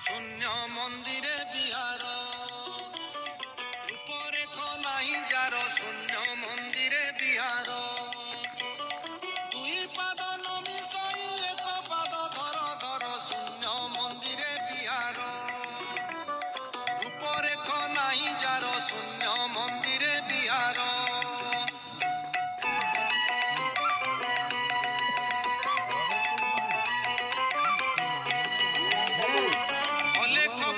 শূন্য মন্দিরে বিহার রূপরেখ নাহি যার শূন্য মন্দিরে বিহার দুই পাদ নমিশাই এক পাদ ধর ধর শূন্য মন্দিরে বিহার রূপরেখ নাহি যার শূন্য মন্দিরে বিহার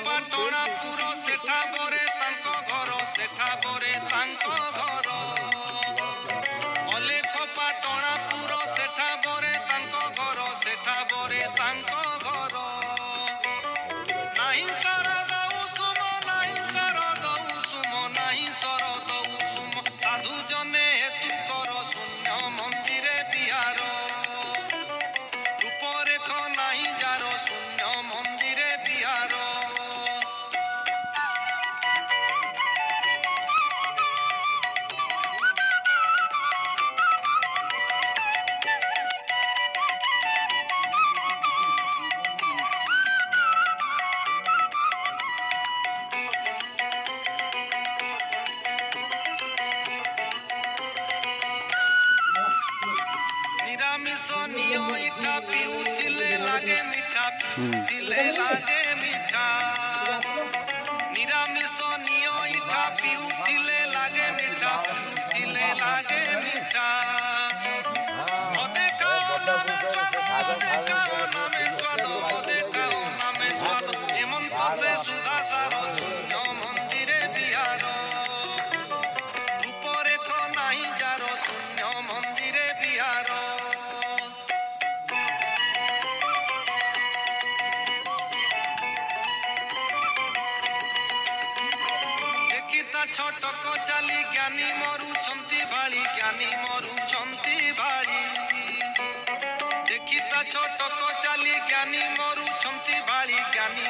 ପାଟଣାପୁର ସେଠା ବରେ ତାଙ୍କ ଘର ସେଠା ବରେ ତାଙ୍କ ଘର ଅଲେଖ ପାଟଣାପୁର ସେଠା ବରେ ତାଙ୍କ ଘର ସେଠା ବରେ ତାଙ୍କ ଘର ନାହିଁ ଶରଦ ଉଷୁମ ନାହିଁ ଶରଦ ଉଷୁମ ନାହିଁ ଶରଦ ଉଷୁମ ସାଧୁ ଜନେ ହେତୁ କର ଶୂନ୍ୟ ମନ୍ଦିରେ ବିହାର ରୂପରେଖ ନାହିଁ ଯାର ଶୂନ୍ୟ ମନ୍ଦିରେ ବିହାର নিরামিষ নিয় ইটা পিউথিলে লাগে মিঠা পিউথিলে লাগে মিঠা নিরামিষ নিয় ইটা পিউথিলে লাগে মিঠা পিউথিলে লাগে মিঠা অদেখাও নামে স্বাদ অদেখাও নামে স্বাদ অদেখাও নামে স্বাদ হেমন্ত সে সুধা সার শূন্য মন্দিরে বিহার রূপরেখ নাহি যার শূন্য মন্দিরে বিহার দেখিতা ছটক চালি জ্ঞানী মরুছন্তি ভাଳି জ্ঞানী মরুছন্তি ভাଳି দেখিতা ছটক চালি জ্ঞানী মরুছন্তি ভাଳି জ্ঞানী